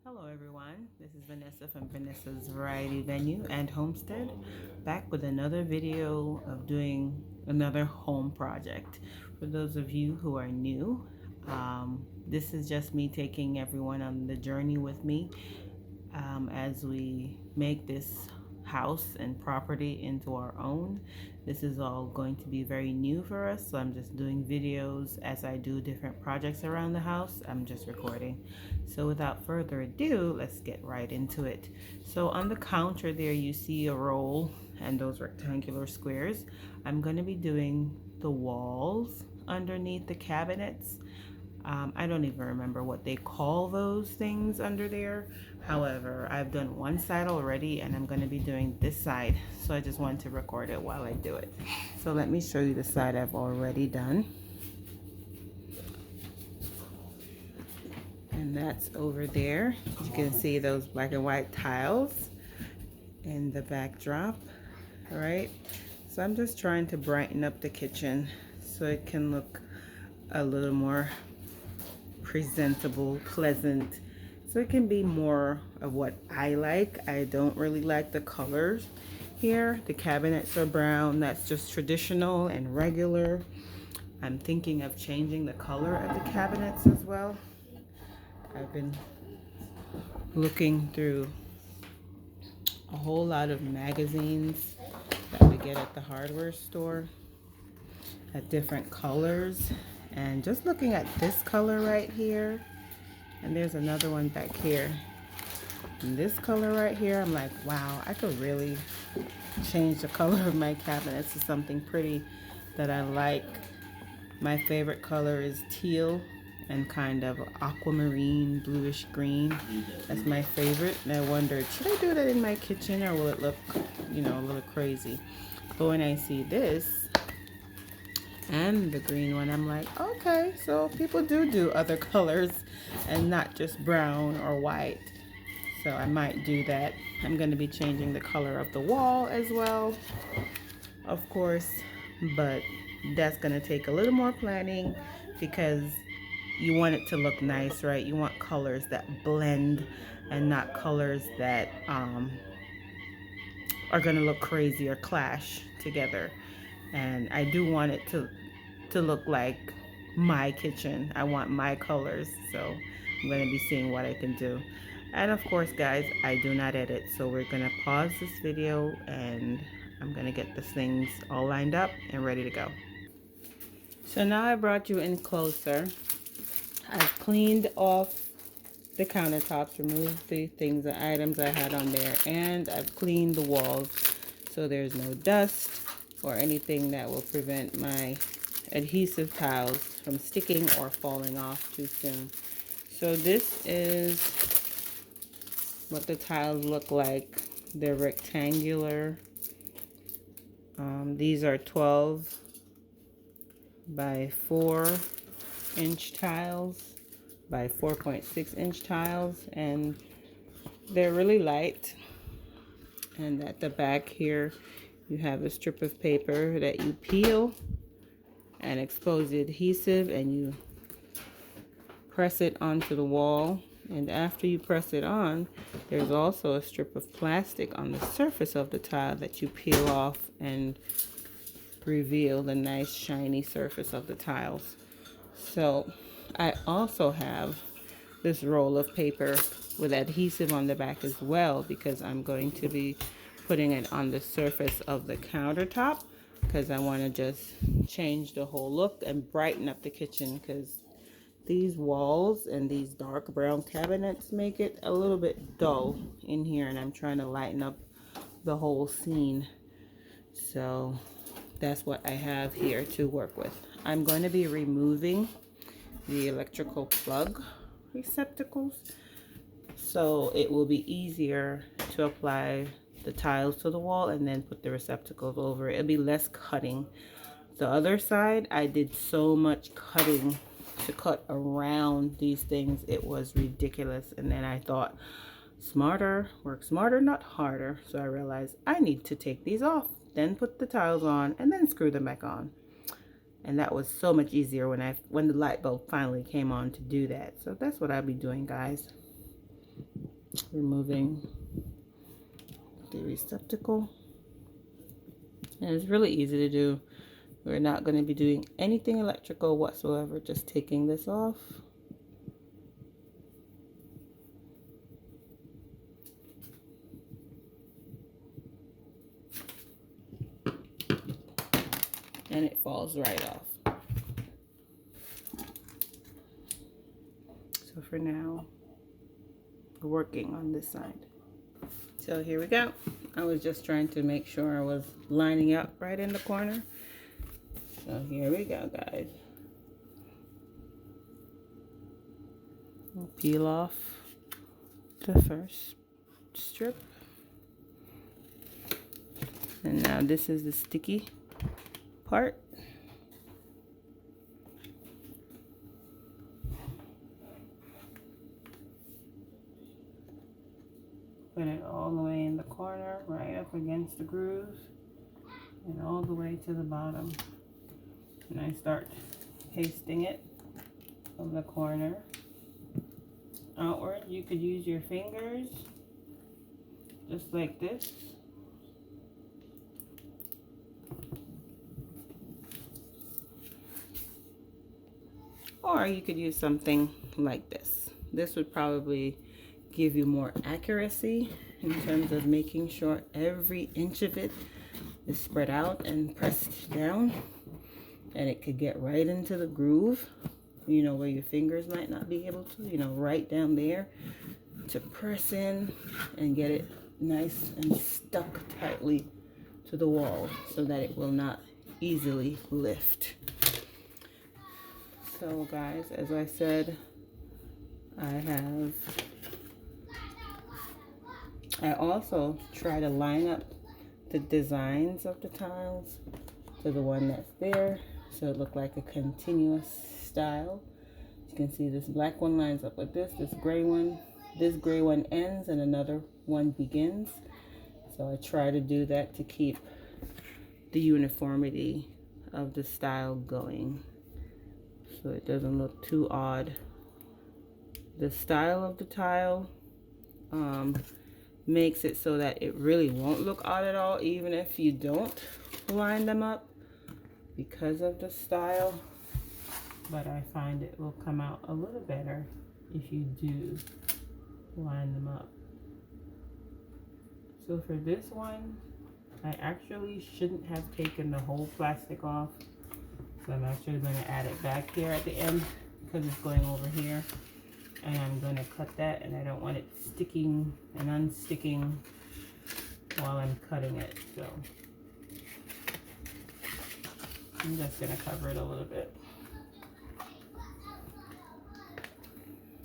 Hello everyone, this is Vanessa from Vanessa's Variety Venue and Homestead, back with another video of doing another home project. For those of you who are new, this is just me taking everyone on the journey with me as we make this house and property into our own. This is all going to be very new for us, so I'm just doing videos as I do different projects around the house. I'm just recording. So without further ado, let's get right into it. So on the counter there you see a roll and those rectangular squares. I'm going to be doing the walls underneath the cabinets. I don't even remember what they call those things under there. However, I've done one side already and I'm going to be doing this side. So I just wanted to record it while I do it. So let me show you the side I've already done. And that's over there. You can see those black and white tiles in the backdrop. All right. So I'm just trying to brighten up the kitchen so it can look a little more presentable, pleasant, so it can be more of what I like. I don't really like the colors here. The cabinets are brown. That's just traditional and regular. I'm thinking of changing the color of the cabinets as well. I've been looking through a whole lot of magazines that we get at the hardware store at different colors, and just looking at this color right here, and there's another one back here, and this color right here, I'm like, wow, I could really change the color of my cabinets to something pretty that I like. My favorite color is teal and kind of aquamarine, bluish green. That's my favorite, and I wondered, should I do that in my kitchen or will it look, a little crazy? But when I see this and the green one, I'm like, okay, so people do other colors and not just brown or white. So I might do that. I'm going to be changing the color of the wall as well, of course, but that's going to take a little more planning because you want it to look nice, right? You want colors that blend and not colors that are going to look crazy or clash together. And I do want it to look like my kitchen. I want my colors, so I'm going to be seeing what I can do. And of course, guys, I do not edit, so we're going to pause this video and I'm going to get the things all lined up and ready to go. So now I brought you in closer. I've cleaned off the countertops, removed the things, the items I had on there, and I've cleaned the walls so there's no dust or anything that will prevent my adhesive tiles from sticking or falling off too soon. So this is what the tiles look like. They're rectangular. These are 12 by 4 inch tiles by 4.6 inch tiles, and they're really light. And at the back here you have a strip of paper that you peel and expose the adhesive, and you press it onto the wall. And after you press it on, there's also a strip of plastic on the surface of the tile that you peel off and reveal the nice shiny surface of the tiles. So I also have this roll of paper with adhesive on the back as well, because I'm going to be putting it on the surface of the countertop, because I want to just change the whole look and brighten up the kitchen, because these walls and these dark brown cabinets make it a little bit dull in here, and I'm trying to lighten up the whole scene. So that's what I have here to work with. I'm going to be removing the electrical plug receptacles, so it will be easier to apply the tiles to the wall and then put the receptacles over it. It'll be less cutting. The other side, I did so much cutting to cut around these things, it was ridiculous. And then I thought, smarter, work smarter, not harder. So I realized I need to take these off, then put the tiles on, and then screw them back on. And that was so much easier when the light bulb finally came on to do that. So that's what I'll be doing, guys. removing the receptacle. And it's really easy to do. We're not going to be doing anything electrical whatsoever, just taking this off. And it falls right off. So for now, we're working on this side. So here we go. I was just trying to make sure I was lining up right in the corner. So here we go, guys. We'll peel off the first strip. And now this is the sticky part. Put it all the way in the corner, right up against the groove, and all the way to the bottom. And I start pasting it from the corner outward. You could use your fingers, just like this. Or you could use something like this. This would probably give you more accuracy in terms of making sure every inch of it is spread out and pressed down, and it could get right into the groove, you know, where your fingers might not be able to, you know, right down there to press in and get it nice and stuck tightly to the wall so that it will not easily lift. So guys, as I said, I also try to line up the designs of the tiles to the one that's there, so it looked like a continuous style. You can see this black one lines up with this gray one ends and another one begins. So I try to do that to keep the uniformity of the style going, so it doesn't look too odd. The style of the tile makes it so that it really won't look odd at all, even if you don't line them up, because of the style. But I find it will come out a little better if you do line them up. So for this one, I actually shouldn't have taken the whole plastic off. So I'm actually going to add it back here at the end because it's going over here. And I'm going to cut that, and I don't want it sticking and unsticking while I'm cutting it. So I'm just going to cover it a little bit.